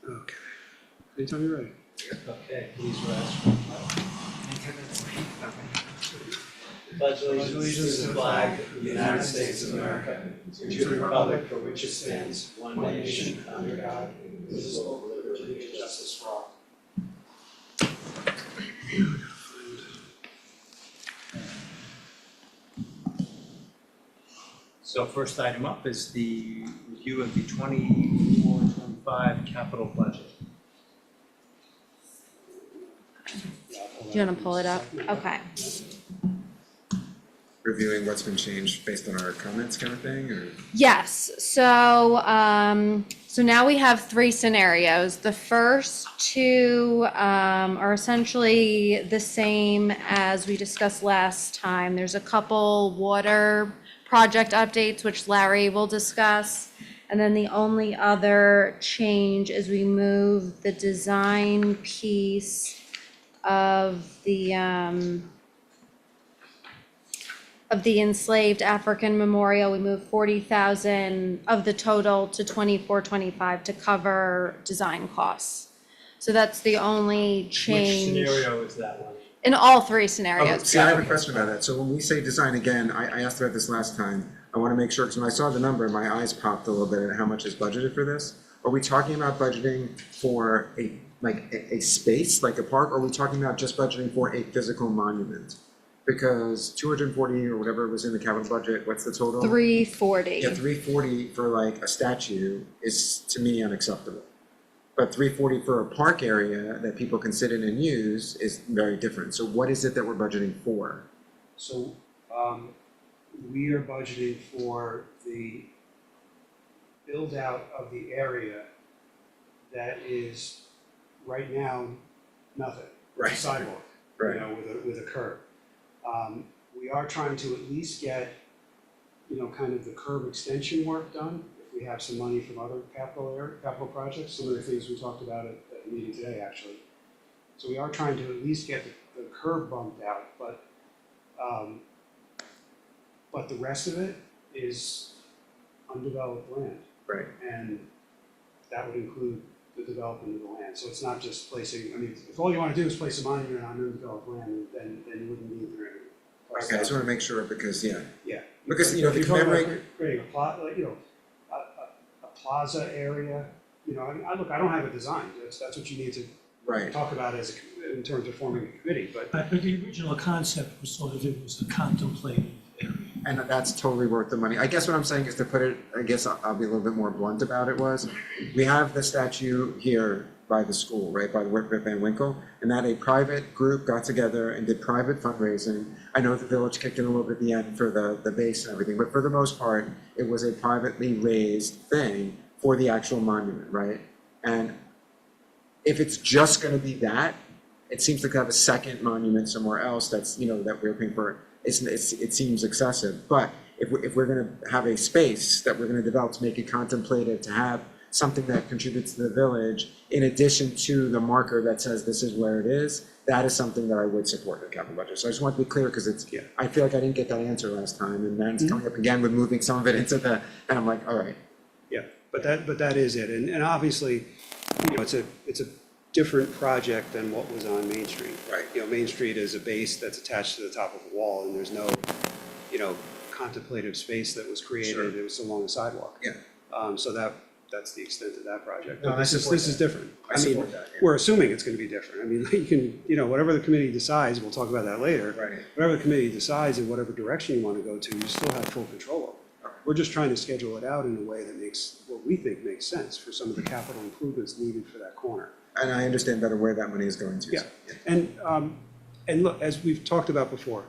Okay. Anytime you're ready. Okay, please rise. Pledge allegiance to the flag of the United States of America, and to the republic for which it stands, one nation, under God, indivisible, with liberty and justice for all. So first item up is the review of the 24-25 capital budget. Do you want to pull it up? Okay. Reviewing what's been changed based on our comments kind of thing, or? Yes, so now we have three scenarios. The first two are essentially the same as we discussed last time. There's a couple water project updates, which Larry will discuss. And then the only other change is we move the design piece of the enslaved African memorial. We moved 40,000 of the total to 24-25 to cover design costs. So that's the only change. Which scenario is that one? In all three scenarios. See, I have a question about that. So when we say design again, I asked about this last time. I want to make sure, because when I saw the number, my eyes popped a little bit at how much is budgeted for this. Are we talking about budgeting for a space, like a park, or are we talking about just budgeting for a physical monument? Because 240 or whatever was in the capital budget, what's the total? 340. Yeah, 340 for like a statue is, to me, unacceptable. But 340 for a park area that people can sit in and use is very different. So what is it that we're budgeting for? So we are budgeting for the build out of the area that is right now nothing. Right. A sidewalk, Right. you know, with a curb. We are trying to at least get, you know, kind of the curb extension work done. If we have some money from other capital projects, some of the things we talked about at the meeting today, actually. So we are trying to at least get the curb bumped out, but the rest of it is undeveloped land. Right. And that would include the development of the land. So it's not just placing, I mean, if all you want to do is place a monument on undeveloped land, then you wouldn't need the. Okay, I just want to make sure because, yeah. Yeah. Because, you know, If the you're talking about commemorate. creating a plot, like, you know, a plaza area, you know, I mean, look, I don't have a design. That's what you need to Right. talk about in terms of forming a committee, but. But the original concept was sort of, it was a contemplative area. And that's totally worth the money. I guess what I'm saying is to put it, I guess I'll be a little bit more blunt about it was, we have the statue here by the school, right, by the Rip Van Winkle, and that a private group got together and did private fundraising. I know the village kicked in a little bit at the end for the base and everything, but for the most part, it was a privately raised thing for the actual monument, right? And if it's just gonna be that, it seems like to have a second monument somewhere else that's, you know, that we're paying for, it seems excessive. But if we're gonna have a space that we're gonna develop to make it contemplative, to have something that contributes to the village, in addition to the marker that says this is where it is, that is something that I would support in the capital budget. So I just want to be clear, because it's, Yeah. I feel like I didn't get that answer last time, and then it's coming up again with moving some of it into the, and I'm like, all right. Yeah, but that is it, and obviously, you know, it's a different project than what was on Main Street. Right. You know, Main Street is a base that's attached to the top of a wall, and there's no, you know, contemplative space that was created. Sure. It was along the sidewalk. Yeah. So that's the extent of that project. No, But I this support is that. different. I mean, support that, yeah. we're assuming it's going to be different. I mean, you can, you know, whatever the committee decides, we'll talk about that later. Right. Whatever the committee decides in whatever direction you want to go to, you still have full control over. Okay. We're just trying to schedule it out in a way that makes, what we think makes sense for some of the capital improvements needed for that corner. And I understand better where that money is going to. Yeah, so, and look, as we've talked about before,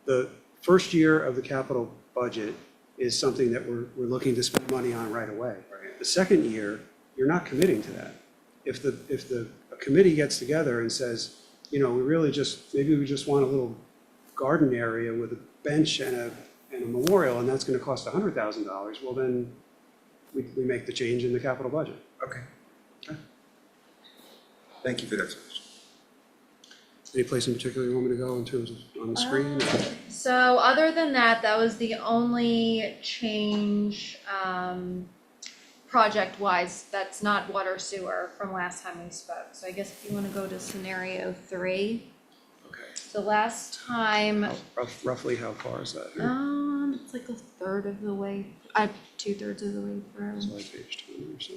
the first year of the capital budget is something that we're looking to spend money on right away. Right. The second year, you're not committing to that. If a committee gets together and says, you know, maybe we just want a little garden area with a bench and a memorial, and that's gonna cost $100,000, well then, we make the change in the capital budget. Okay. Thank you for that explanation. Any place in particular you want me to go in terms of on the screen? So other than that, that was the only change project-wise, that's not water sewer from last time we spoke. So I guess if you want to go to scenario 3. Okay. So last time, Roughly how far is that? it's like a third of the way, 2/3 of the way through. So like page 20 or so.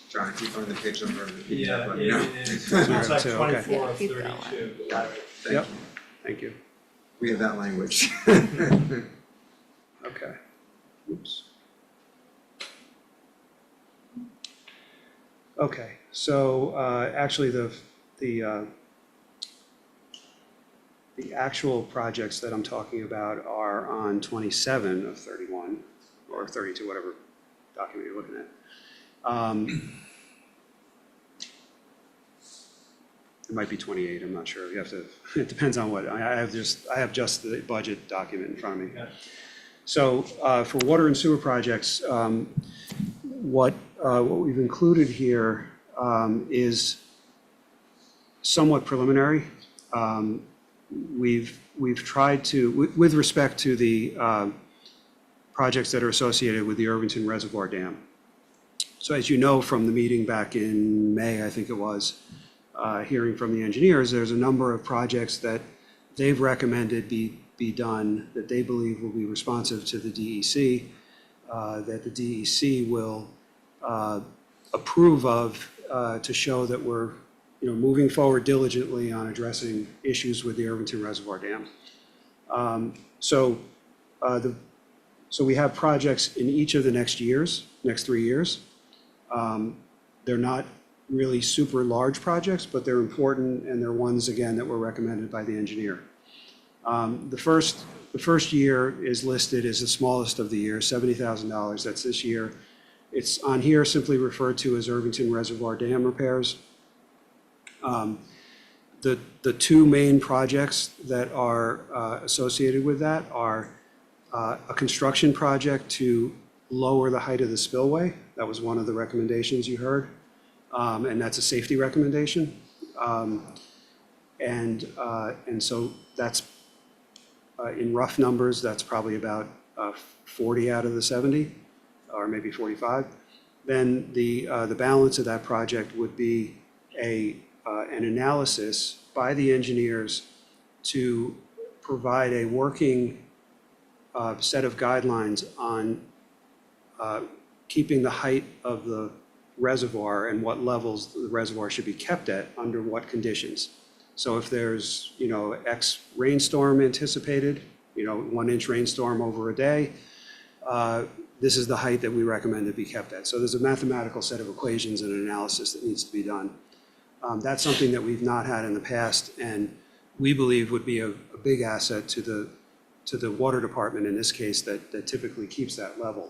John, if you find the page number of the PDF, Yeah, let me know. it's like Okay. 24 of Keep 32. Thank Yep. you. Thank you. We have that language. Okay. Oops. Okay, so actually the actual projects that I'm talking about are on 27 of 31, or 32, whatever document you're looking at. It might be 28, I'm not sure. You have to, it depends on what, I have just the budget document in front of me. Yeah. So for water and sewer projects, what we've included here is somewhat preliminary. We've tried to, with respect to the projects that are associated with the Irvington Reservoir Dam. So as you know from the meeting back in May, I think it was, hearing from the engineers, there's a number of projects that they've recommended be done that they believe will be responsive to the DEC, that the DEC will approve of to show that we're moving forward diligently on addressing issues with the Irvington Reservoir Dam. So we have projects in each of the next 3 years. They're not really super large projects, but they're important, and they're ones, again, that were recommended by the engineer. The first year is listed as the smallest of the year, $70,000. That's this year. It's on here simply referred to as Irvington Reservoir Dam repairs. The two main projects that are associated with that are a construction project to lower the height of the spillway. That was one of the recommendations you heard, and that's a safety recommendation. And so that's, in rough numbers, that's probably about 40 out of the 70, or maybe 45. Then the balance of that project would be an analysis by the engineers to provide a working set of guidelines on keeping the height of the reservoir and what levels the reservoir should be kept at under what conditions. So if there's, X rainstorm anticipated, 1-inch rainstorm over a day, this is the height that we recommend it be kept at. So there's a mathematical set of equations and an analysis that needs to be done. That's something that we've not had in the past, and we believe would be a big asset to the water department in this case that typically keeps that level.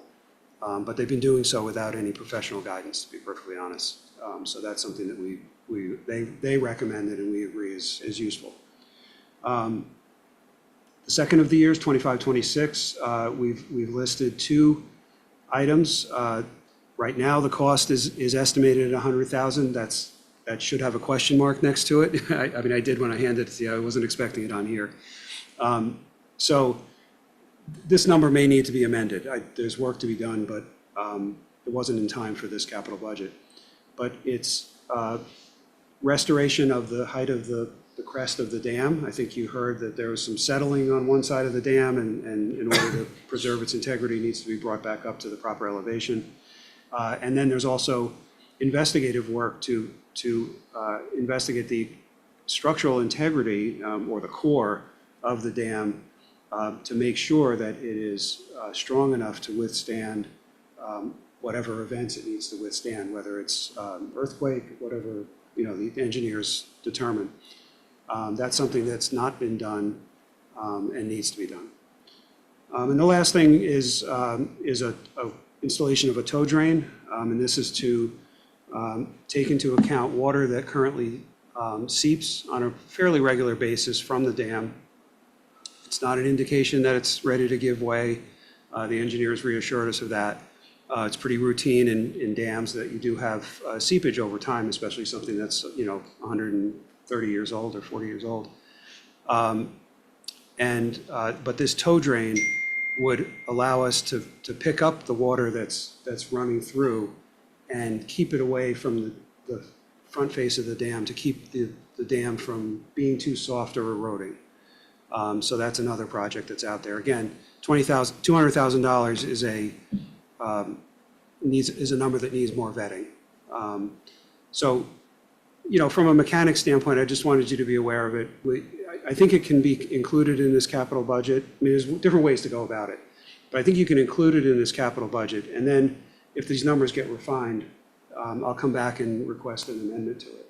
But they've been doing so without any professional guidance, to be perfectly honest. So that's something that they recommended and we agree is useful. The second of the years, 25-26, we've listed two items. Right now, the cost is estimated at $100,000. That should have a question mark next to it. I mean, I did when I handed it to you. I wasn't expecting it on here. So this number may need to be amended. There's work to be done, but it wasn't in time for this capital budget. But it's restoration of the height of the crest of the dam. I think you heard that there was some settling on one side of the dam, and in order to preserve its integrity, it needs to be brought back up to the proper elevation. And then there's also investigative work to investigate the structural integrity or the core of the dam to make sure that it is strong enough to withstand whatever events it needs to withstand, whether it's earthquake, whatever the engineers determine. That's something that's not been done and needs to be done. And the last thing is a installation of a tow drain, and this is to take into account water that currently seeps on a fairly regular basis from the dam. It's not an indication that it's ready to give way. The engineers reassured us of that. It's pretty routine in dams that you do have seepage over time, especially something that's 130 years old or 40 years old. But this tow drain would allow us to pick up the water that's running through and keep it away from the front face of the dam, to keep the dam from being too soft or eroding. So that's another project that's out there. Again, $200,000 is is a number that needs more vetting. So, from a mechanics standpoint, I just wanted you to be aware of it. I think it can be included in this capital budget. I mean, there's different ways to go about it, but I think you can include it in this capital budget. And then if these numbers get refined, I'll come back and request an amendment to it,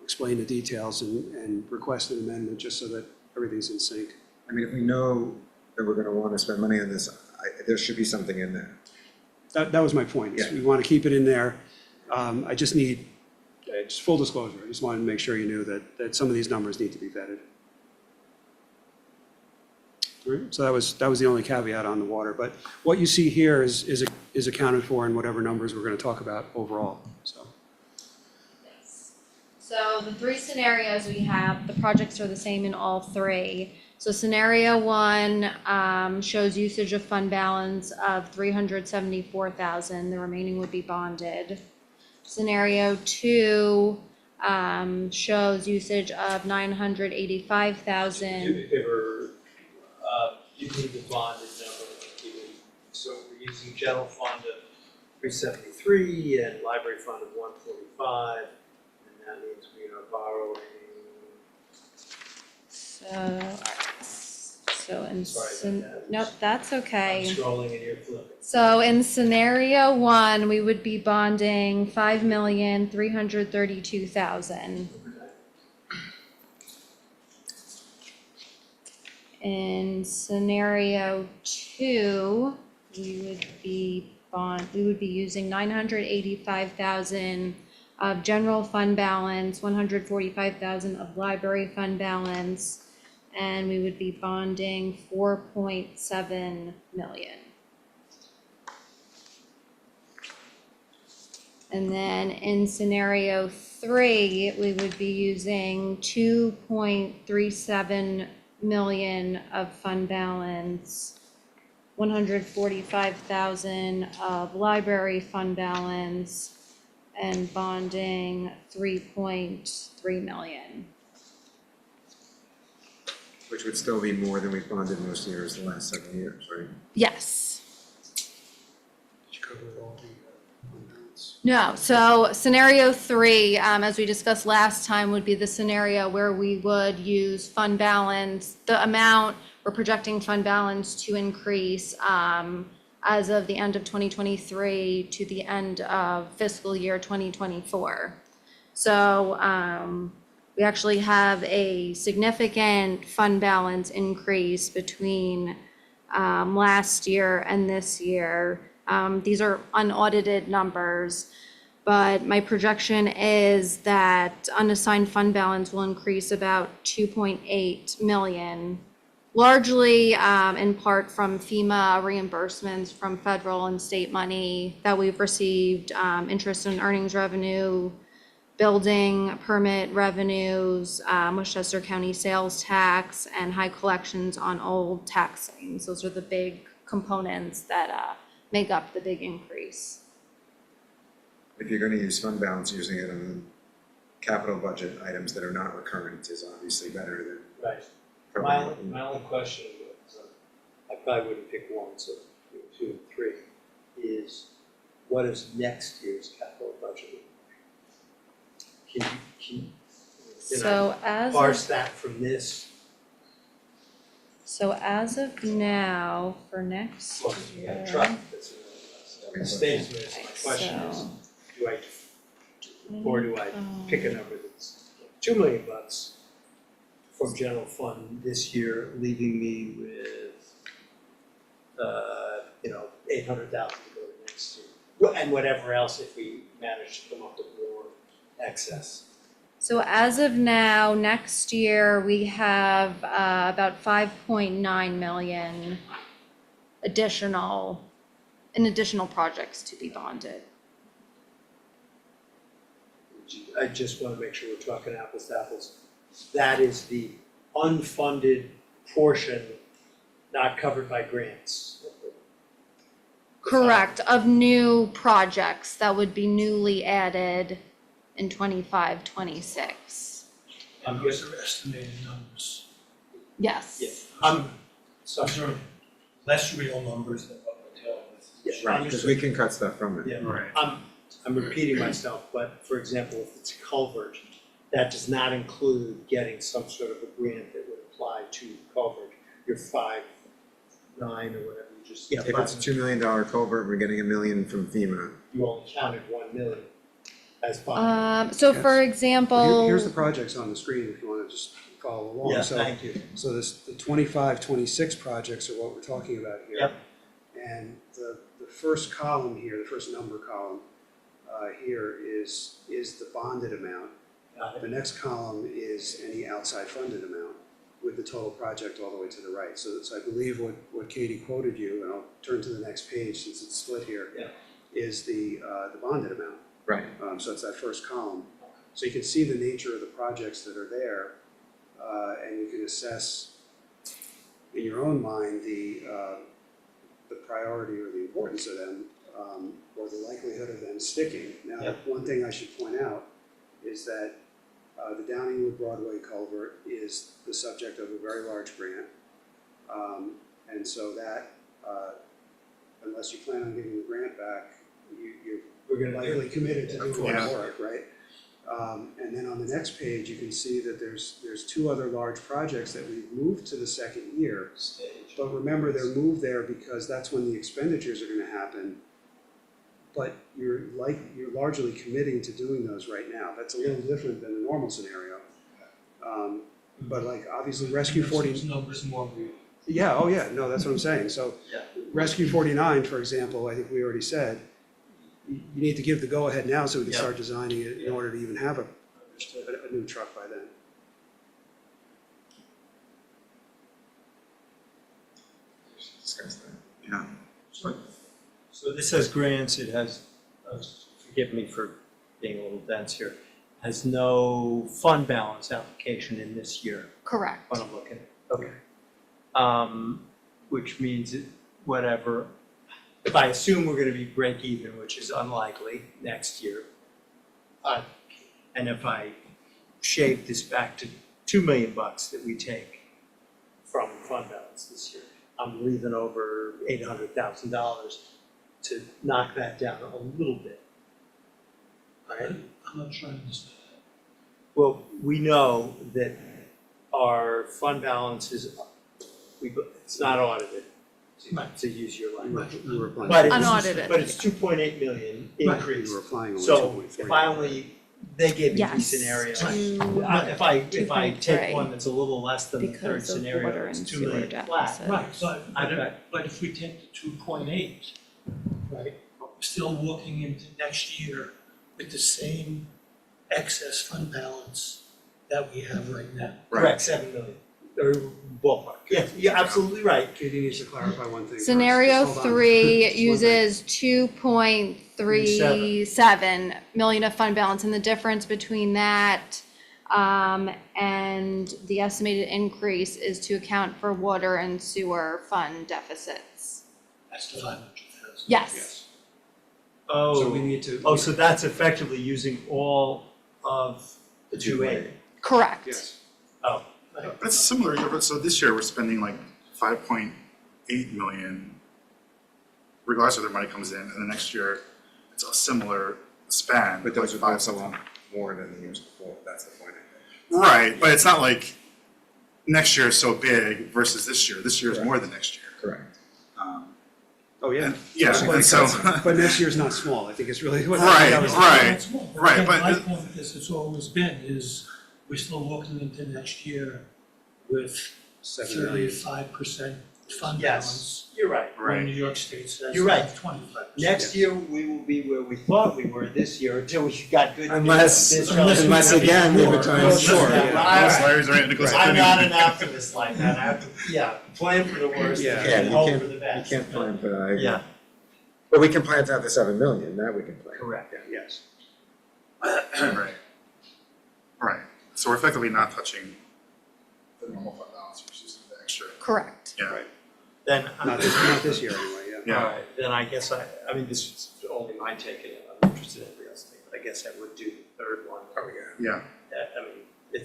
explain the details and request an amendment just so that everything's in sync. I mean, if we know that we're gonna wanna spend money on this, there should be something in there. That was my point. Yeah. We want to keep it in there. I just need, just full disclosure, I just wanted to make sure you knew that some of these numbers need to be vetted. All right, so that was the only caveat on the water, but what you see here is accounted for in whatever numbers we're going to talk about overall, so. Yes. So the three scenarios we have, the projects are the same in all three. So scenario one shows usage of fund balance of $374,000. The remaining would be bonded. Scenario two shows usage of $985,000. You need the bonded number. So we're using general fund of 373 and library fund of 145, and that means we are borrowing. So in Sorry about that. nope, that's okay. I'm scrolling and you're flipping. So in scenario one, we would be bonding $5,332,000. In scenario two, we would be using $985,000 of general fund balance, $145,000 of library fund balance, and we would be bonding $4.7 million. And then in scenario three, we would be using $2.37 million of fund balance, $145,000 of library fund balance, and bonding $3.3 million. Which would still be more than we've bonded most years the last 7 years, right? Yes. Did you cover all the amounts? No, so scenario three, as we discussed last time, would be the scenario where we would use fund balance, the amount we're projecting fund balance to increase as of the end of 2023 to the end of fiscal year 2024. So we actually have a significant fund balance increase between last year and this year. These are unaudited numbers, but my projection is that unassigned fund balance will increase about 2.8 million, largely in part from FEMA reimbursements from federal and state money that we've received, interest and earnings revenue, building permit revenues, Westchester County sales tax, and high collections on old tax liens. Those are the big components that make up the big increase. If you're gonna use fund balance, using it on capital budget items that are not recurrent is obviously better than. Right. covering- My only question was, I probably wouldn't pick one, so 2 and 3, is what is next year's capital budget? Can So I as parse of, that from this? so as of now, for next Look, you got a year. truck, that's a stage minutes. My question is, So, do I pick a number that's $2 million from general fund this year, leaving me with, $800,000 to go to next year? Well, and whatever else if we manage to come up with more excess. So as of now, next year, we have about 5.9 million additional projects to be bonded. I just want to make sure we're talking apples to apples. That is the unfunded portion not covered by grants. Correct, of new projects that would be newly added in 25, 26. I'm Those good. are estimated numbers. Yes. Yeah. Sorry. Those are less real numbers than what we're dealing with. Yeah. Right, because we can cut stuff from it. Yeah. Right. I'm repeating myself, but for example, if it's a culvert, that does not include getting some sort of a grant that would apply to culvert, your 5.9 or whatever you just, yeah, If it's a $2 million culvert, we're getting $1 million from FEMA. you only counted 1 million as 5. So for Yes. example. Here's the projects on the screen if you want to just follow along. Yeah, So- thank you. So the 25, 26 projects are what we're talking about here. Yep. And the first column here, the first number column here is the bonded amount. Got it. The next column is any outside funded amount with the total project all the way to the right. So I believe what Katie quoted you, and I'll turn to the next page since it's split here, Yeah. is the bonded amount. Right. So it's that first column. So you can see the nature of the projects that are there, and you can assess in your own mind the priority or the importance of them, or the likelihood of them sticking. Now, Yep. one thing I should point out is that the Downingwood Broadway culvert is the subject of a very large grant. And so that, unless you plan on getting the grant back, you're We're gonna do likely committed to Of doing the course. work, right? And then on the next page, you can see that there's two other large projects that we've moved to the second year. stage. But remember, they're moved there because that's when the expenditures are gonna happen. But you're largely committing to doing those right now. That's a little different than a normal scenario. But like, obviously, Rescue 40. Those numbers more real. Yeah, oh yeah, no, that's what I'm saying. So Yeah. Rescue 49, for example, I think we already said, you need to give the go-ahead now so we can Yeah. start designing it in Yeah. order to even have Understood. a new truck by then. Discuss that. Yeah. So this has grants, it has, forgive me for being a little dense here, has no fund balance application in this year, Correct. what I'm looking at. Okay. Which means whatever, if I assume we're gonna be break even, which is unlikely next year, and if I shave this back to $2 million that we take from fund balance this year, I'm leaving over $800,000 to knock that down a little bit. Right? I'm not trying to understand that. Well, we know that our fund balance is, it's not audited, to use your language. We were applying. But it's, Unaudited. but it's 2.8 million We increase. were applying only So 2.3. if I only, they gave me Yes. these scenarios. to- If I take 2.3 one that's a little less than the third because of scenario, water it's and 2 sewer million flat. deficit. Okay. But if we take the 2.8, right, we're still walking into next year with the same excess fund balance that we have right now. Correct, 7 million, or ballpark. Yeah, you're absolutely right. Katie needs to clarify one thing. first. Scenario Just hold on. 3 Just one uses 2.37 million of fund balance, and the difference between that and the estimated increase is to account for water and sewer fund deficits. That's the 500,000. Yes, Oh. So we need to. Oh, so that's effectively using all of the 2.8. correct. Yes. Oh. But it's a similar year, but so this year we're spending like 5.8 million, regardless of whether money comes in, and the next year it's a similar span. But those like are both a something. lot more than the years before, that's the point. Right, but it's not like next year is so big versus this year. This year is more than next year. Correct. Oh, yeah. And, yeah, But- and so, But next year's not small, I think it's really what. Right, that was- right. That's more. right, Again, but my the- point is, it's always been, is we're still walking into next year with 7 million. 35% fund Yes, balance. you're right. When New York State says You're right. 25%. Next year, we will be where we thought we were this year until we got good. Unless again, they were trying to Sure, short. yeah. unless Larry's right, Nicholas. I'm not an optimist like that, I have to, plan for the worst Yeah. Yeah, and you hope can't, for the you best. can't plan for that, I agree. Yeah, But we can plan to have the 7 million, that we can plan. correct. Yes. Right. Right, so we're effectively not touching the normal fund balance, which is the extra, Correct. yeah. Right. Then, Not this year anyway, yeah. Yeah. All right, then I guess I mean, this is only my take, and I'm interested in everybody else's take, but I guess I would do the third one. Oh, yeah. Yeah, I mean, I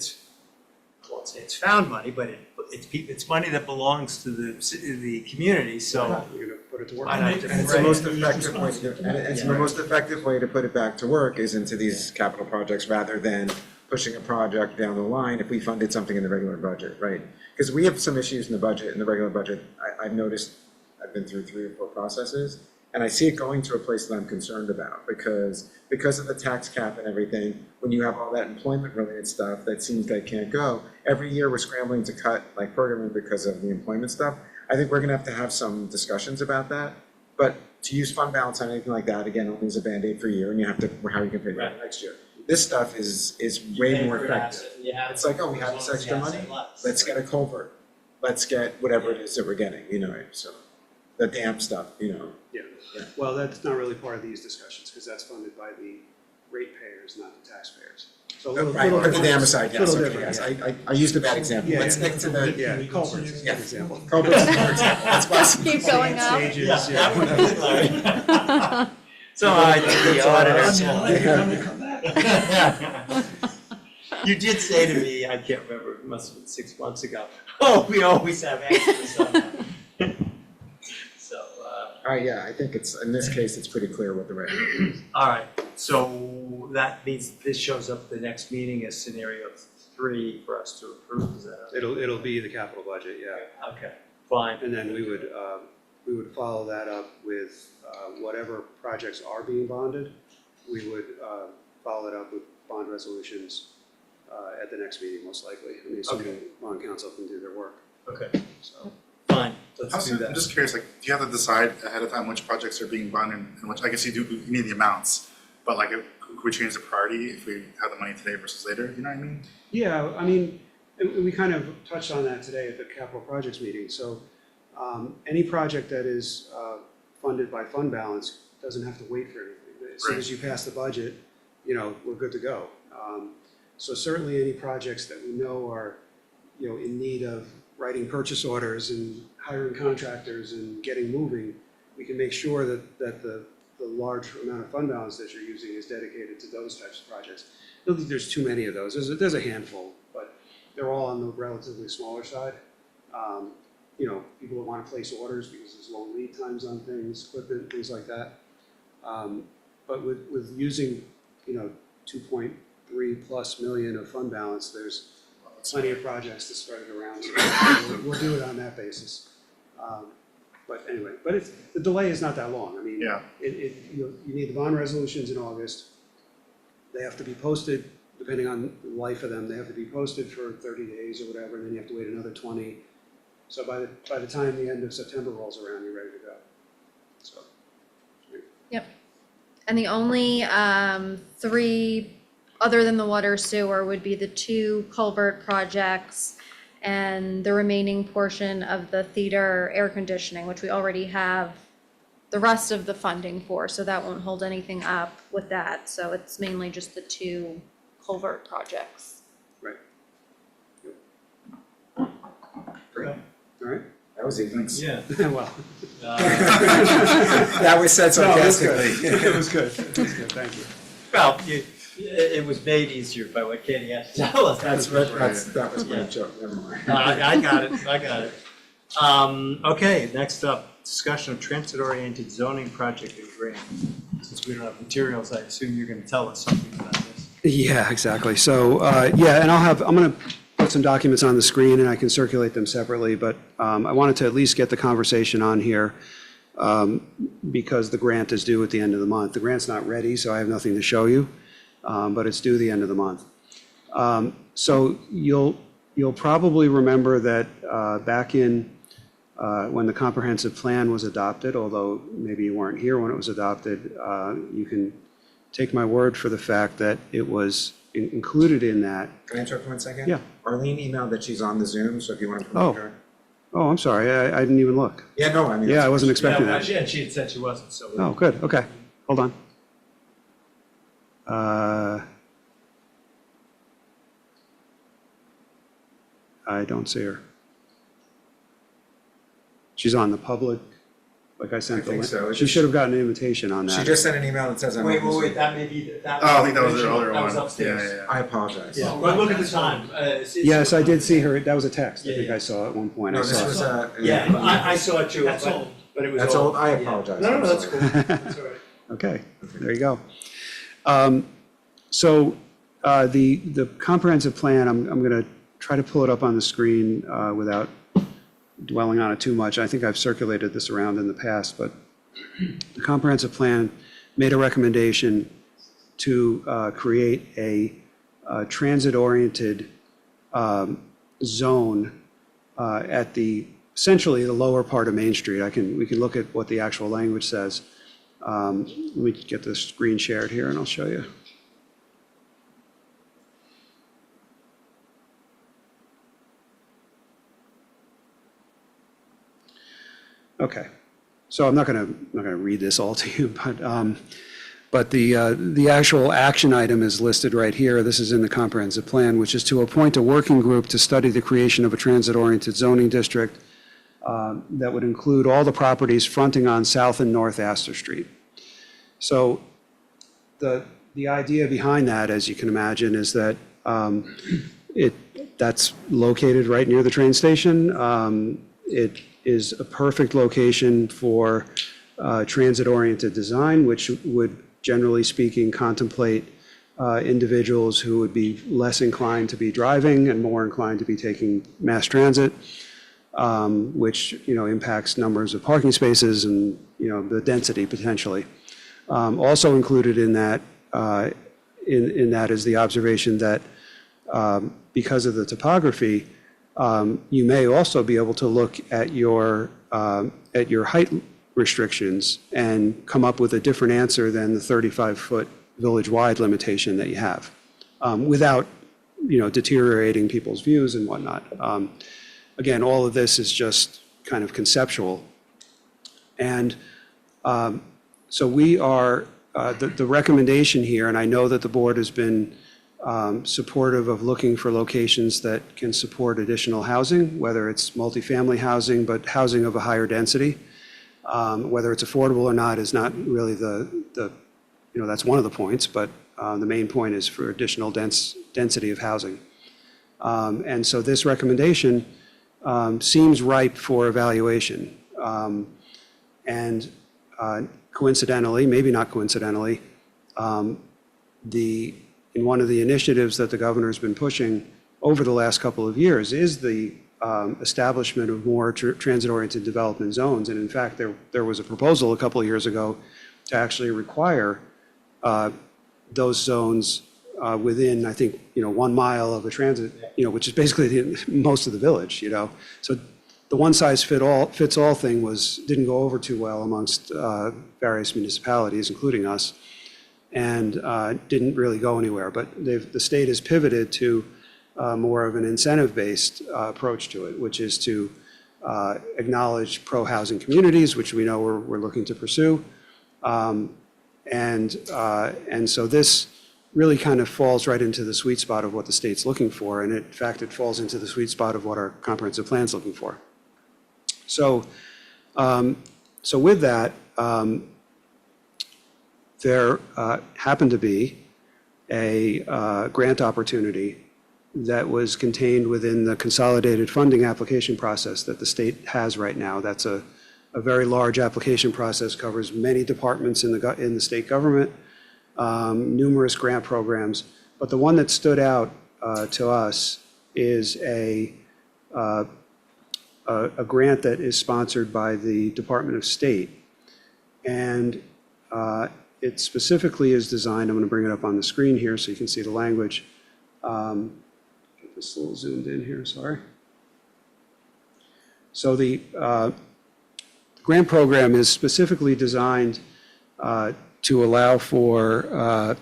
won't say it's found money, but it's money that belongs to the community, so. You're gonna put it to work. Why not And just And it's the write most it? effective way to, and it's the most effective way to put it back to work is into these capital projects rather than pushing a project down the line if we funded something in the regular budget, right? Because we have some issues in the budget, in the regular budget. I've noticed, I've been through 3 or 4 processes, and I see it going to a place that I'm concerned about because of the tax cap and everything, when you have all that employment related stuff that seems like can't go, every year we're scrambling to cut like programming because of the employment stuff. I think we're gonna have some discussions about that, but to use fund balance on anything like that, again, only is a Band-Aid for a year and you have to, how are you gonna pay for it next year? This stuff is way more effective. It's like, oh, we have this extra money, let's get a culvert, let's get whatever it is that we're getting, you know, so the dam stuff, you know. Yeah, well, that's not really part of these discussions, because that's funded by the ratepayers, not the taxpayers. So a little Right, but the different. dam aside, yes, Little okay, different, yes, yeah. I used a bad example, Yeah, let's yeah. stick to the, Yeah, culverts is a Yeah. good example. culverts is another example, that's possible. Keep going up. Stages, Yeah, that would be Larry. So I did the auditor. Come back. You did say to me, I can't remember, it must have been 6 months ago, oh, we always have extras on that. So, Yeah, I think it's, in this case, it's pretty clear what the rate is. all right, so that means this shows up at the next meeting as scenario 3 for us to approve, is that okay? It'll be the capital budget, yeah. Okay, fine. And then we would follow that up with whatever projects are being bonded. We would follow it up with bond resolutions at the next meeting, most likely. I mean, assuming bond council can do their work, Okay, so. fine, how let's do soon, I'm that. just curious, like, do you have to decide ahead of time which projects are being bonded and which, I guess you need the amounts, but like, could we change the priority if we have the money today versus later, you know what I mean? Yeah, I mean, and we kind of touched on that today at the capital projects meeting. So any project that is funded by fund balance doesn't have to wait for anything. As soon as you pass the budget, you know, we're good to go. So certainly any projects that we know are, you know, in need of writing purchase orders and hiring contractors and getting moving, we can make sure that the large amount of fund balance that you're using is dedicated to those types of projects. I don't think there's too many of those. There's a handful, but they're all on the relatively smaller side. You know, people that want to place orders because there's long lead times on things, equipment, things like that. But with using, you know, 2.3+ million of fund balance, there's plenty of projects to spread it around. So we'll do it on that basis. But anyway, the delay is not that long. I mean, Yeah. you need the bond resolutions in August. They have to be posted, depending on the life of them, they have to be posted for 30 days or whatever, and then you have to wait another 20. So by the time the end of September rolls around, you're ready to go. So. And the only 3, other than the water sewer, would be the 2 culvert projects and the remaining portion of the theater air conditioning, which we already have the rest of the funding for, so that won't hold anything up with that. So it's mainly just the 2 culvert projects. Right. Great. All right. That was easy. Yeah. Well. That was said No, it was good. sarcastically. It was good. It was good. Thank you. Well, it was made easier by what Katie had to tell us. That was my Yeah. joke, never mind. I got it. Okay, next up, discussion of transit-oriented zoning project and grant. Since we don't have materials, I assume you're gonna tell us something about this. Yeah, exactly. So, yeah, and I'm going to put some documents on the screen and I can circulate them separately, but I wanted to at least get the conversation on here because the grant is due at the end of the month. The grant's not ready, so I have nothing to show you, but it's due the end of the month. So you'll probably remember that back in when the comprehensive plan was adopted, although maybe you weren't here when it was adopted, you can take my word for the fact that it was included in that. Can I interrupt for 1 second? Yeah. Arlene emailed that she's on the Zoom, so if you want to promote her. Oh, I'm sorry, I didn't even look. Yeah, no, I mean. Yeah, I wasn't expecting Yeah, that. she had said she wasn't, so. Oh, good, okay, hold on. I don't see her. She's on the public, like I sent I the think link. so. It's She just- should have gotten an invitation on that. She just sent an email that says I'm. Wait, that may be, that. Oh, I think that was the original- earlier That was one. Yeah, upstairs. yeah, yeah. I apologize. Yeah, but look at the time. Yes, I did see her, that was a text, I Yeah, think yeah. I saw at one point, No, I this saw was, it. Yeah, I saw it too, That's but, old. but it was That's old, I Yeah. apologize. No, I'm no, that's sorry. cool, that's all right. Okay, there you go. So the comprehensive plan, I'm going to try to pull it up on the screen without dwelling on it too much. I think I've circulated this around in the past, but the comprehensive plan made a recommendation to create a transit-oriented zone at essentially the lower part of Main Street. We can look at what the actual language says. Let me get the screen shared here and I'll show you. Okay, so I'm not going to read this all to you, but the actual action item is listed right here. This is in the comprehensive plan, which is to appoint a working group to study the creation of a transit-oriented zoning district that would include all the properties fronting on South and North Astor Street. So the idea behind that, as you can imagine, is that that's located right near the train station. It is a perfect location for transit-oriented design, which would, generally speaking, contemplate individuals who would be less inclined to be driving and more inclined to be taking mass transit, which, impacts numbers of parking spaces and, the density potentially. Also included in that, in that is the observation that because of the topography, you may also be able to look at your height restrictions and come up with a different answer than the 35-foot village-wide limitation that you have, without, deteriorating people's views and whatnot. Again, all of this is just kind of conceptual. And so we are, the recommendation here, and I know that the board has been supportive of looking for locations that can support additional housing, whether it's multifamily housing, but housing of a higher density. Whether it's affordable or not is not really that's one of the points, but the main point is for additional density of housing. And so this recommendation seems ripe for evaluation. And coincidentally, maybe not coincidentally, in one of the initiatives that the governor's been pushing over the last couple of years is the establishment of more transit-oriented development zones. And in fact, there was a proposal a couple of years ago to actually require those zones within, I think, 1 mile of a transit, which is basically most of the village, So the one-size-fits-all thing didn't go over too well amongst various municipalities, including us, and didn't really go anywhere. But the state has pivoted to more of an incentive-based approach to it, which is to acknowledge pro-housing communities, which we know we're looking to pursue. And so this really kind of falls right into the sweet spot of what the state's looking for. And in fact, it falls into the sweet spot of what our comprehensive plan's looking for. So with that, there happened to be a grant opportunity that was contained within the consolidated funding application process that the state has right now. That's a very large application process, covers many departments in the state government, numerous grant programs. But the one that stood out to us is a grant that is sponsored by the Department of State. And it specifically is designed, I'm going to bring it up on the screen here so you can see the language. Get this a little zoomed in here, sorry. So the grant program is specifically designed to allow for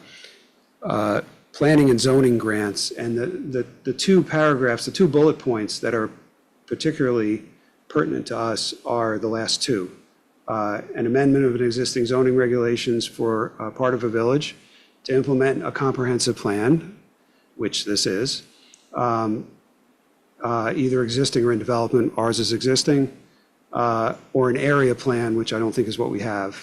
planning and zoning grants. And the two paragraphs, the two bullet points that are particularly pertinent to us are the last two. An amendment of an existing zoning regulations for part of a village to implement a comprehensive plan, which this is, either existing or in development. Ours is existing. or an area plan, which I don't think is what we have,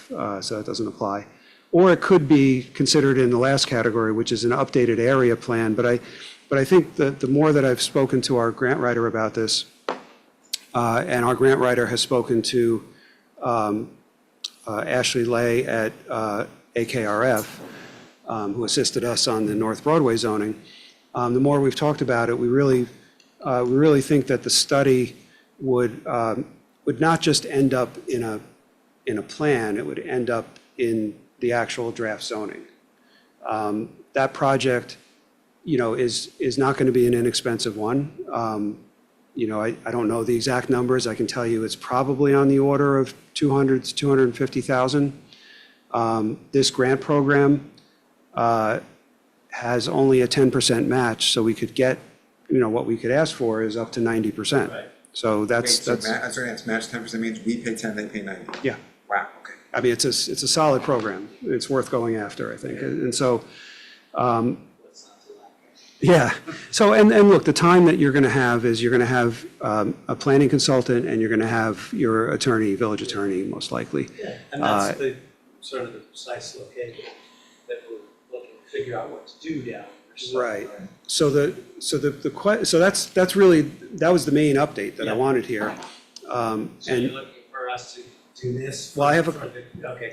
so that doesn't apply. Or it could be considered in the last category, which is an updated area plan. But I think that the more that I've spoken to our grant writer about this, and our grant writer has spoken to Ashley Lay at AKRF, who assisted us on the North Broadway zoning, the more we've talked about it, we really think that the study would not just end up in a plan, it would end up in the actual draft zoning. That project, is not going to be an inexpensive one. I don't know the exact numbers. I can tell you it's probably on the order of 200 to 250,000. This grant program has only a 10% match, so we could get, what we could ask for is up to 90%. Right. So that's, Sorry, it's match 10% means we pay 10, they pay 90. yeah. Wow, okay. I mean, it's a solid program. It's worth going after, I think. And so, Let's not do that. yeah. So, and look, the time that you're going to have is you're going to have a planning consultant and you're going to have your attorney, village attorney, most likely. Yeah, and that's the sort of the precise location that we're looking to figure out what to do down there. So, Right. So that's really, that was the main update that I Yeah. wanted here. So you're And, looking for us to do this? Well, I have a- Okay,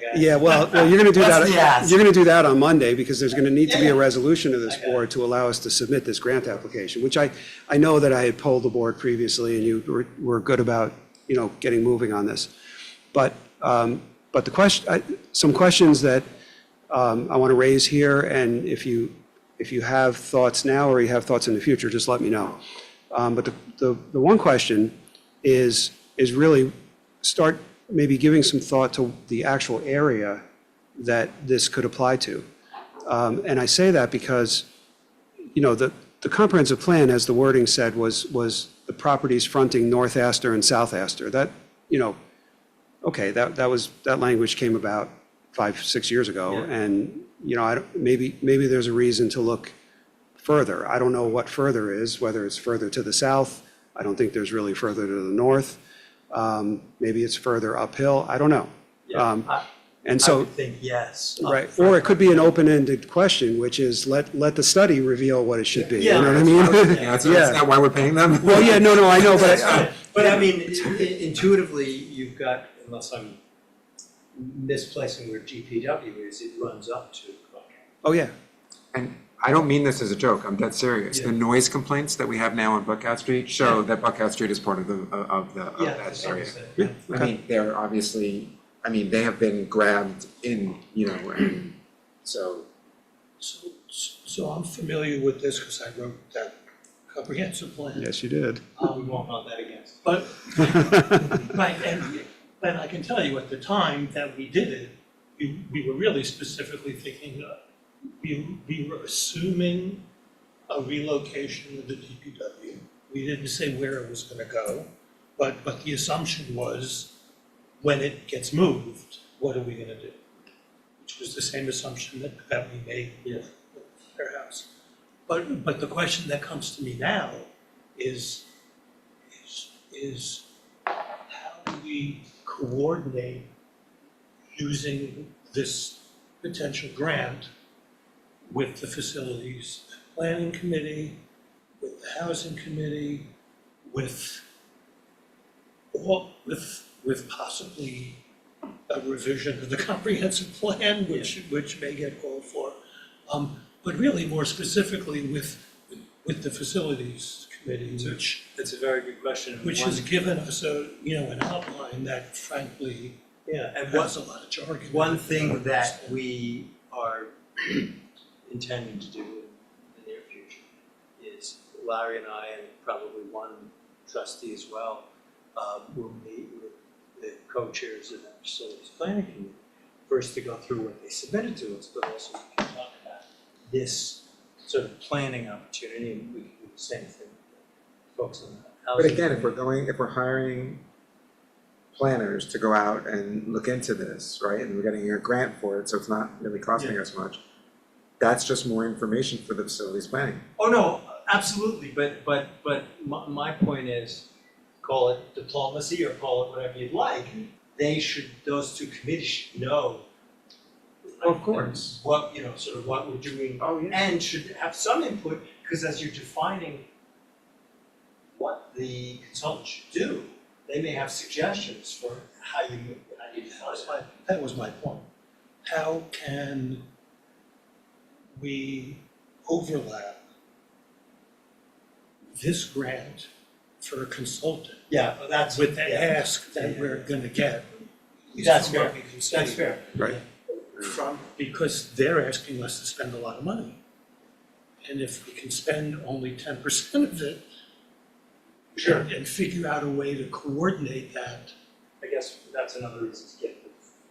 got it. yeah, well, you're going to do What's the that, ask? you're going to do that on Monday because there's going to need to be a Yeah. resolution of this I got it. board to allow us to submit this grant application, which I know that I had polled the board previously and you were good about, getting moving on this. But the question, some questions that I want to raise here, and if you have thoughts now or you have thoughts in the future, just let me know. But the one question is really start maybe giving some thought to the actual area that this could apply to. And I say that because, the comprehensive plan, as the wording said, was the properties fronting North Astor and South Astor. That, okay, that language came about 5-6 years ago. Yeah. And, maybe there's a reason to look further. I don't know what further is, whether it's further to the south. I don't think there's really further to the north. Maybe it's further uphill. I don't know. Yeah, And I so, would think yes. right, or it could be an open-ended question, which is let the study reveal what it should be. You Yeah, know what I that's mean? what I was- Yeah, that's not why we're paying them. Well, yeah, no, I know, but But I mean, intuitively, you've got, unless I'm misplacing where GPW is, it runs up to. oh, yeah. And I don't mean this as a joke, I'm dead serious. Yeah. The noise complaints that we have now on Buckout Street show that Buckout Street is part of that area. Yeah, I okay. mean, they're obviously, they have been grabbed in, and so. So I'm familiar with this because I wrote that comprehensive plan. Yes, you did. We won't run that against. But, right, and I can tell you at the time that we did it, we were really specifically thinking, we were assuming a relocation of the DPW. We didn't say where it was gonna go, but the assumption was, when it gets moved, what are we gonna do? Which was the same assumption that we made with their house. But the question that comes to me now is how do we coordinate using this potential grant with the facilities planning committee, with the housing committee, with possibly a revision of the comprehensive plan, which may get called for. But really more specifically with the facilities committee, which That's a very good question. has given us an outline that frankly Yeah, and has a lot of jargon. one thing that we are intending to do in the near future is Larry and I, and probably one trustee as well, will meet with the co-chairs of the facilities planning committee, first to go through what they submitted to us, but also we can talk about this sort of planning opportunity, and we can do the same thing with folks on the But housing. again, if we're hiring planners to go out and look into this, right, and we're getting a grant for it, so it's not really costing us much, that's just more information for the facilities planning. Oh, no, absolutely, but my point is, call it diplomacy or call it whatever you'd like, those two committees should know. Of course. What, sort of what we're doing, Oh, yeah. and should have some input, because as you're defining what the consultant should do, they may have suggestions for how you define it. That was my point. How can we overlap this grant for a consultant Yeah, that's. with the ask that we're gonna get? That's from what fair, we can see. that's fair. Right. From, because they're asking us to spend a lot of money. And if we can spend only 10% of it. Sure. And figure out a way to coordinate that. I guess that's another reason to get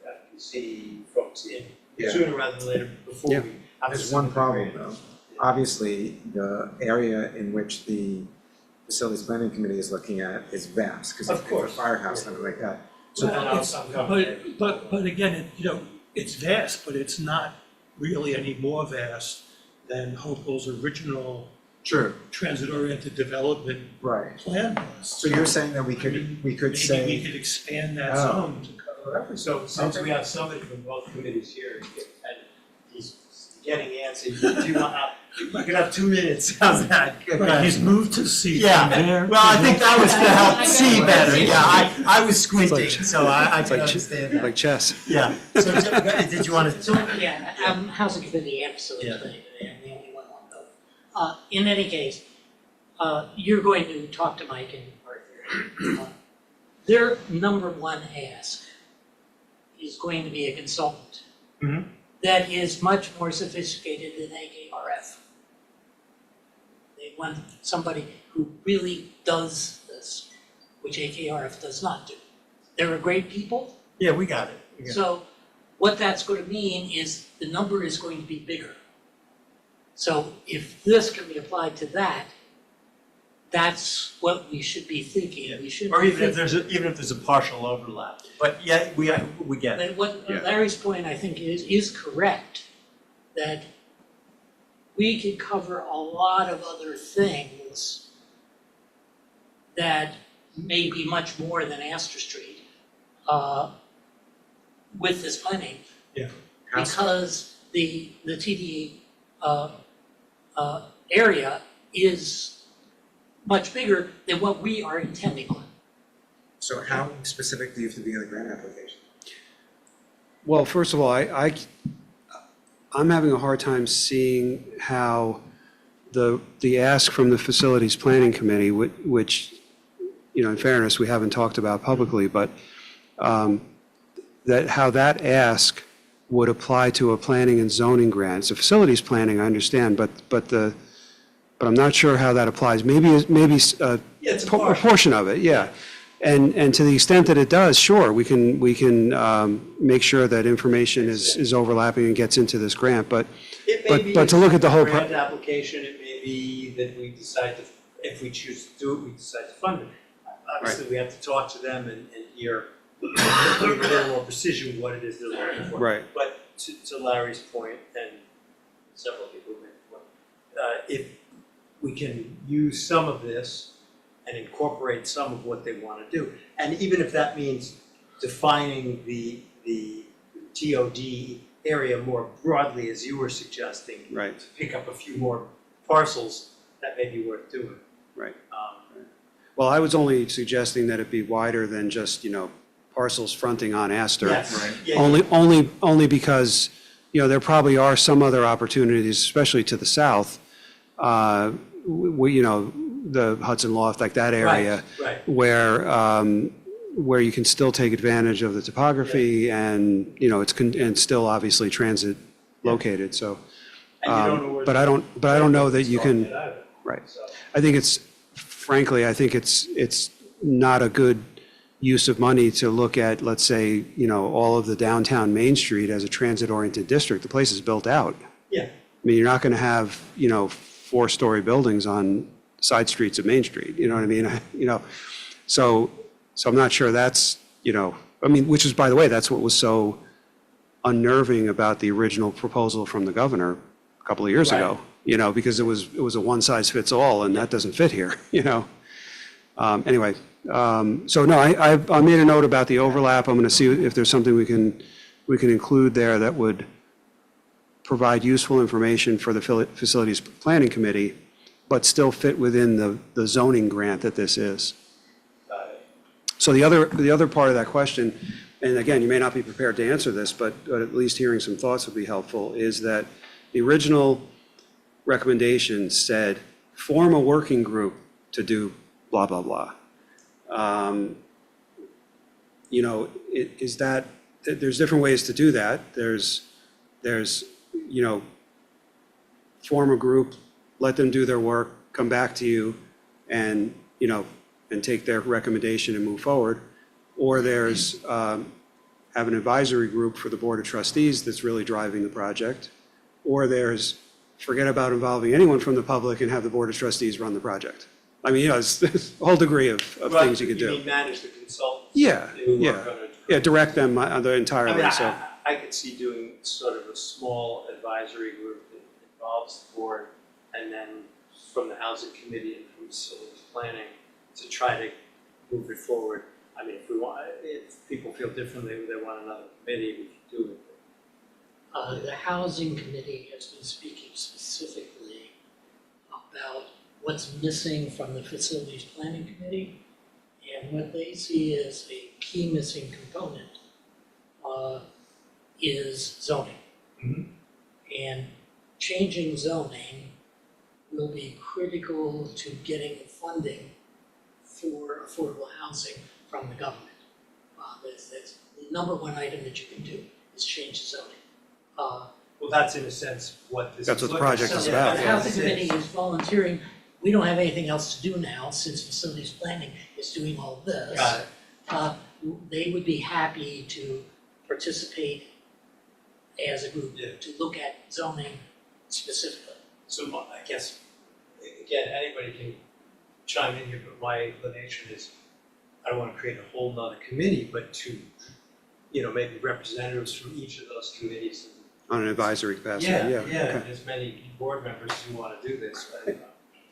the FPC folks in Yeah. sooner rather than later, before Yeah. we have to. There's one problem though. Obviously, the area in which the facilities planning committee is looking at is vast, because Of it's a course. firehouse, something like that. So Well, then it's- I'm coming. But again, it's vast, but it's not really any more vast than Hopewell's original True. transit-oriented development Right. plan was. So you're saying that we could Maybe we say, could expand that Oh. zone to cover everything. So since we have somebody from both committees here, and he's getting antsy, do you want, you could have 2 minutes, how's that? Right, he's moved to see from Yeah, there. well, I think that was to help I see got better, it. yeah, I was squinting, like- so I It's can like understand that. like chess. Yeah, so did you want to? So, yeah, housing committee and facilities Yeah. committee, and the only one on both. In any case, you're going to talk to Mike and Arthur. Their number one ask is going to be a consultant. Mhm. That is much more sophisticated than AKRF. They want somebody who really does this, which AKRF does not do. They're a great people, Yeah, we got it. so what that's going to mean is the number is going to be bigger. So if this can be applied to that, that's what we should be thinking. We should Or be even if thinking- there's a partial overlap, but yeah, we get it. But what Yeah. Larry's point, I think, is correct, that we could cover a lot of other things that may be much more than Astor Street, with this money. Yeah. Because the TDE, area is much bigger than what we are intending on. so how specific do you have to be in the grant application? Well, first of all, I'm having a hard time seeing how the ask from the Facilities Planning Committee, which, in fairness, we haven't talked about publicly, but how that ask would apply to a planning and zoning grant. So facilities planning, I understand, but I'm not sure how that applies. Maybe a Yeah, it's a partial. portion of it, yeah. And to the extent that it does, sure, we can make sure that information is overlapping and gets into this grant, but It may But- be but to look at the whole pro- grant application, it may be that we decide to, if we choose to do it, we decide to fund it. Obviously, we have to talk to them and hear with a little more precision what it is they're looking for. Right. But to Larry's point, and several people made the point, if we can use some of this and incorporate some of what they want to do, and even if that means defining the TOD area more broadly, as you were suggesting, right. to pick up a few more parcels, that may be worth doing. Right. Um, Well, I was only suggesting that it be wider than just, parcels fronting on Astor. Yes, yeah, Only because, there probably are some other opportunities, especially to the south, the Hudson Loft, like that area, right. where you can still take advantage of the topography and, it's still obviously transit located, so. And you don't know where. But I don't know that you can, Get out of it, right. so. I think it's not a good use of money to look at, let's say, all of the downtown Main Street as a transit-oriented district. The place is built out. Yeah. I mean, you're not going to have, 4-story buildings on side streets of Main Street, you know what I mean? So I'm not sure that's, which is, by the way, that's what was so unnerving about the original proposal from the governor a couple of years ago, because it was a one-size-fits-all, and that doesn't fit here, Anyway, So no, I made a note about the overlap. I'm going to see if there's something we can include there that would provide useful information for the Facilities Planning Committee, but still fit within the zoning grant that this is. Got it. So the other part of that question, and again, you may not be prepared to answer this, but at least hearing some thoughts would be helpful, is that the original recommendation said, form a working group to do blah, blah, blah. You know, is that, there's different ways to do that. There's, you know, form a group, let them do their work, come back to you, and, you know, and take their recommendation and move forward. Or there's, have an advisory group for the Board of Trustees that's really driving the project. Or there's, forget about involving anyone from the public and have the Board of Trustees run the project. I mean, you know, there's a whole degree of things you could do. You mean manage the consultants? Yeah, who yeah. work on it? Yeah, direct them I entirely, mean, so. I could see doing sort of a small advisory group that involves the board, and then from the housing committee and from facilities planning to try to move it forward. I mean, if people feel differently, they want another committee, we can do it. The housing committee has been speaking specifically about what's missing from the facilities planning committee. And what they see as a key missing component is zoning. Mhm. And changing zoning will be critical to getting the funding for affordable housing from the government. That's the number one item that you can do is change the zoning. Well, that's in a sense what this. That's what the looking at. project is So about, the yeah. housing committee is volunteering, we don't have anything else to do now, since facilities planning is doing all this. Got it. They would be happy to participate as a group Yeah. to look at zoning specifically. So I guess, again, anybody can chime in here, but my inclination is, I don't wanna create a whole nother committee, but to, you know, maybe representatives from each of those committees. On an advisory capacity, yeah. Yeah, Okay. as many board members who wanna do this,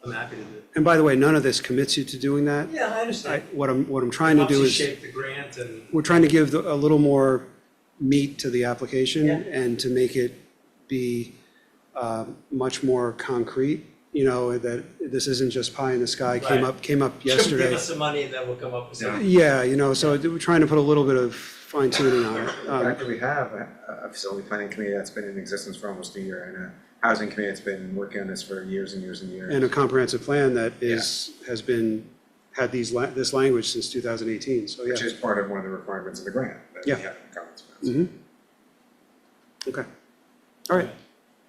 I'm happy to do it. And by the way, none of this commits you to doing that. Yeah, I understand. What I'm trying to do Helps is, you shape the grant and. we're trying to give a little more meat to the application Yeah. and to make it be much more concrete, you know, that this isn't just pie in the sky, came up Give yesterday. us some money and then we'll come up with something. Yeah, you know, so we're trying to put a little bit of fine tuning on it. The fact that we have a facility planning committee that's been in existence for almost a year and a housing committee that's been working on this for years and years and years. And a comprehensive plan that had this language since 2018, so yeah. Which is part of one of the requirements of the grant that we Yeah. have in the comments. Okay. All right,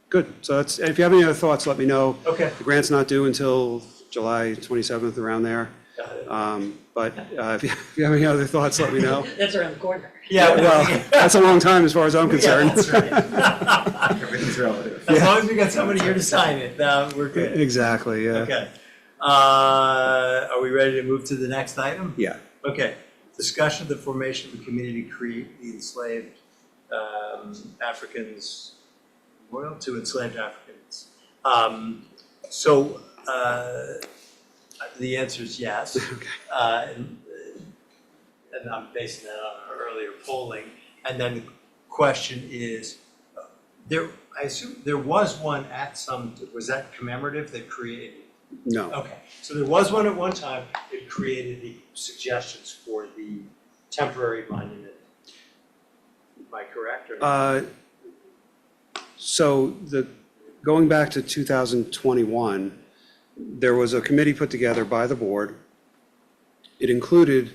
good. So that's, if you have any other thoughts, let me know. Okay, The grant's not due until July 27th, around there. got it. But if you have any other thoughts, let me know. That's around the corner. Yeah, Well, that's a long time as far as I'm concerned. Yeah, that's right. Everything's relative. As long as we got somebody here to sign it, we're good. Exactly, yeah. Okay. Are we ready to move to the next item? Yeah. Okay. Discussion of the formation of a community to create the enslaved Africans, loyal to enslaved Africans. So the answer is yes. And I'm basing that on our earlier polling. And then the question is, I assume there was one was that commemorative that created? No. Okay, so there was one at one time that created the suggestions for the temporary monument. Am I correct or not? So going back to 2021, there was a committee put together by the board. It included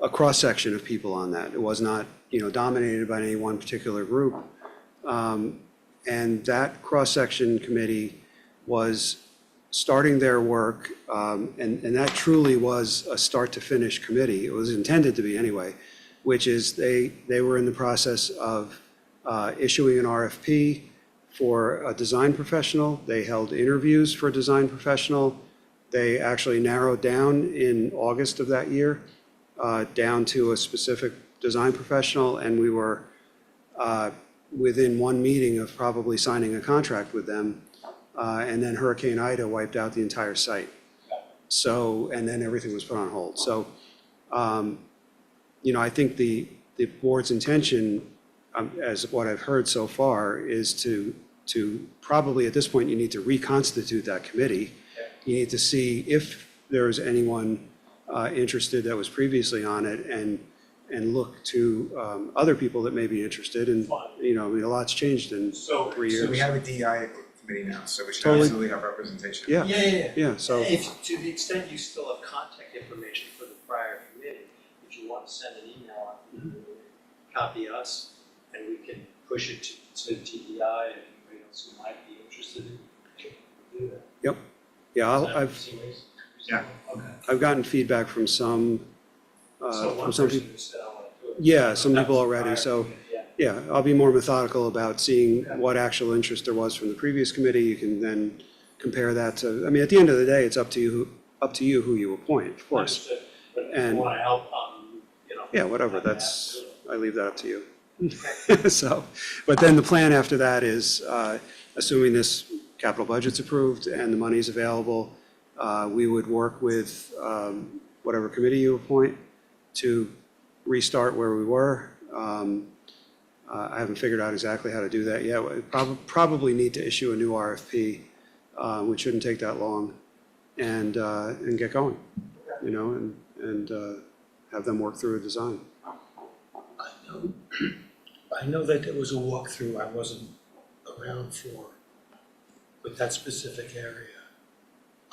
a cross-section of people on that. It was not, dominated by any one particular group. And that cross-section committee was starting their work, and that truly was a start-to-finish committee. It was intended to be anyway, which is they were in the process of issuing an RFP for a design professional. They held interviews for a design professional. They actually narrowed down in August of that year, down to a specific design professional, and we were within one meeting of probably signing a contract with them. And then Hurricane Ida wiped out the entire site. So, and then everything was put on hold. So, I think the board's intention, as what I've heard so far, is to probably, at this point, you need to reconstitute that committee. You need to see if there's anyone interested that was previously on it, and look to other people that may be interested. And, I mean, a lot's changed in 3 years. So we have a DI committee now, so we should Totally. absolutely have representation. Yeah. Yeah, so, If, to the extent you still have contact information for the prior committee, if you want to send an email out, copy us, and we can push it to TDI, and anybody else who might be interested in it, we'll do that. yeah, Yeah. Okay. I've gotten feedback from some, So one from some person people. who said, I want to do it. Yeah, some That people was already, prior so, committee, yeah. yeah, I'll be more methodical about seeing what actual interest there was from the previous committee. You can then compare that to, I mean, at the end of the day, it's up to you who you appoint, of course. Understood. But if And- you want to help, Yeah, whatever, I'm happy that's, to do I leave that up to you. So, but then the plan after that is, assuming this capital budget's approved and the money's available, we would work with whatever committee you appoint to restart where we were. I haven't figured out exactly how to do that yet. We probably need to issue a new RFP, which shouldn't take that long, and get going, and have them work through a design. I know that there was a walkthrough I wasn't around for with that specific area.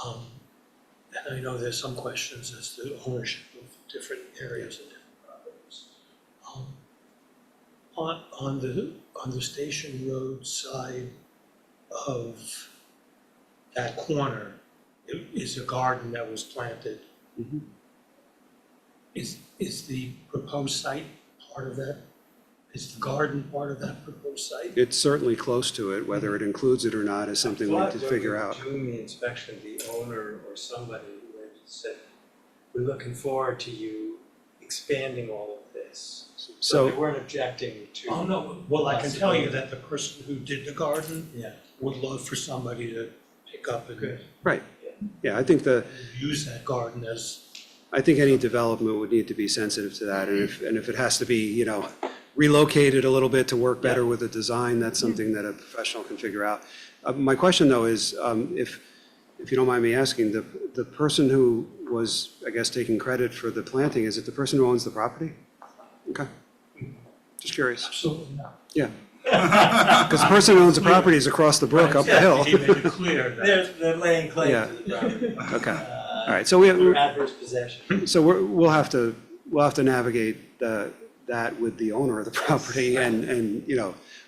And I know there's some questions as to ownership of different areas and different properties. On the Station Road side of that corner is a garden that was planted. Mhm. Is the proposed site part of that? Is the garden part of that proposed site? It's certainly close to it. Whether it includes it or not is something we need to figure out. When we were doing the inspection, the owner or somebody went and said, we're looking forward to you expanding all of this. So they So, weren't objecting to. Oh, no, well, I can tell you that the person who did the garden Yeah. would love for somebody to pick up and Good. right, yeah, I think use that garden as, any development would need to be sensitive to that, and if it has to be, relocated a little bit to work better with the design, that's something that a professional can figure out. My question, though, is, if you don't mind me asking, the person who was, I guess, taking credit for the planting, is it the person who owns the property? Okay, just curious. absolutely not. Yeah, because the person who owns the property is across the brook up the hill. He made it clear that. They're laying claim Yeah. to the property. Okay, all right, so For adverse possession. So we'll have to navigate that with the owner of the property and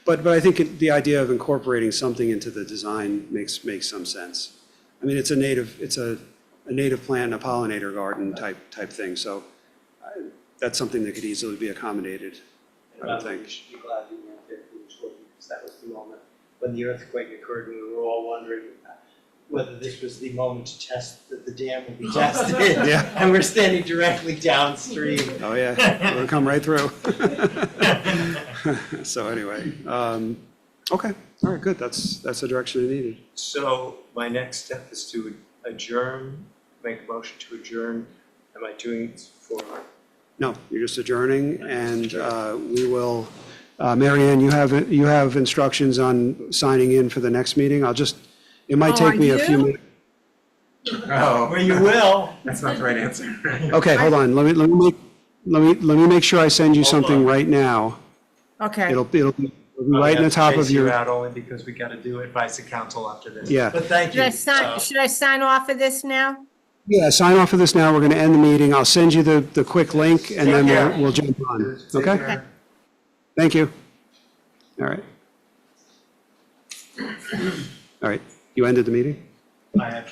but I think the idea of incorporating something into the design makes some sense. I mean, it's a native plant, and a pollinator garden type thing, so that's something that could easily be accommodated, And I would by the way, think. you should be glad you weren't there for the short, because that was the moment when the earthquake occurred, we were all wondering whether this was the moment to test, that the dam would be tested. Yeah. And we're standing directly downstream. Oh, yeah, it'll come right through. So anyway, okay, all right, good, that's the direction I needed. So my next step is to adjourn, make a motion to adjourn. Am I doing it for? No, you're just adjourning, and we will, Mary Ann, you have instructions on signing in for the next meeting. It might take me a few minutes. Oh, Well, you will. that's not the right answer. Okay, hold on, let me make sure I send you Hold something on. right now. Okay. It'll be right in the top of your, out only because we gotta do advice of council after this. yeah. But thank you. Should I sign off of this now? Yeah, sign off of this now, we're gonna end the meeting. I'll send you the quick link, and then we'll jump on, Take okay? care. Thank you. All right. All right, you ended the meeting? I have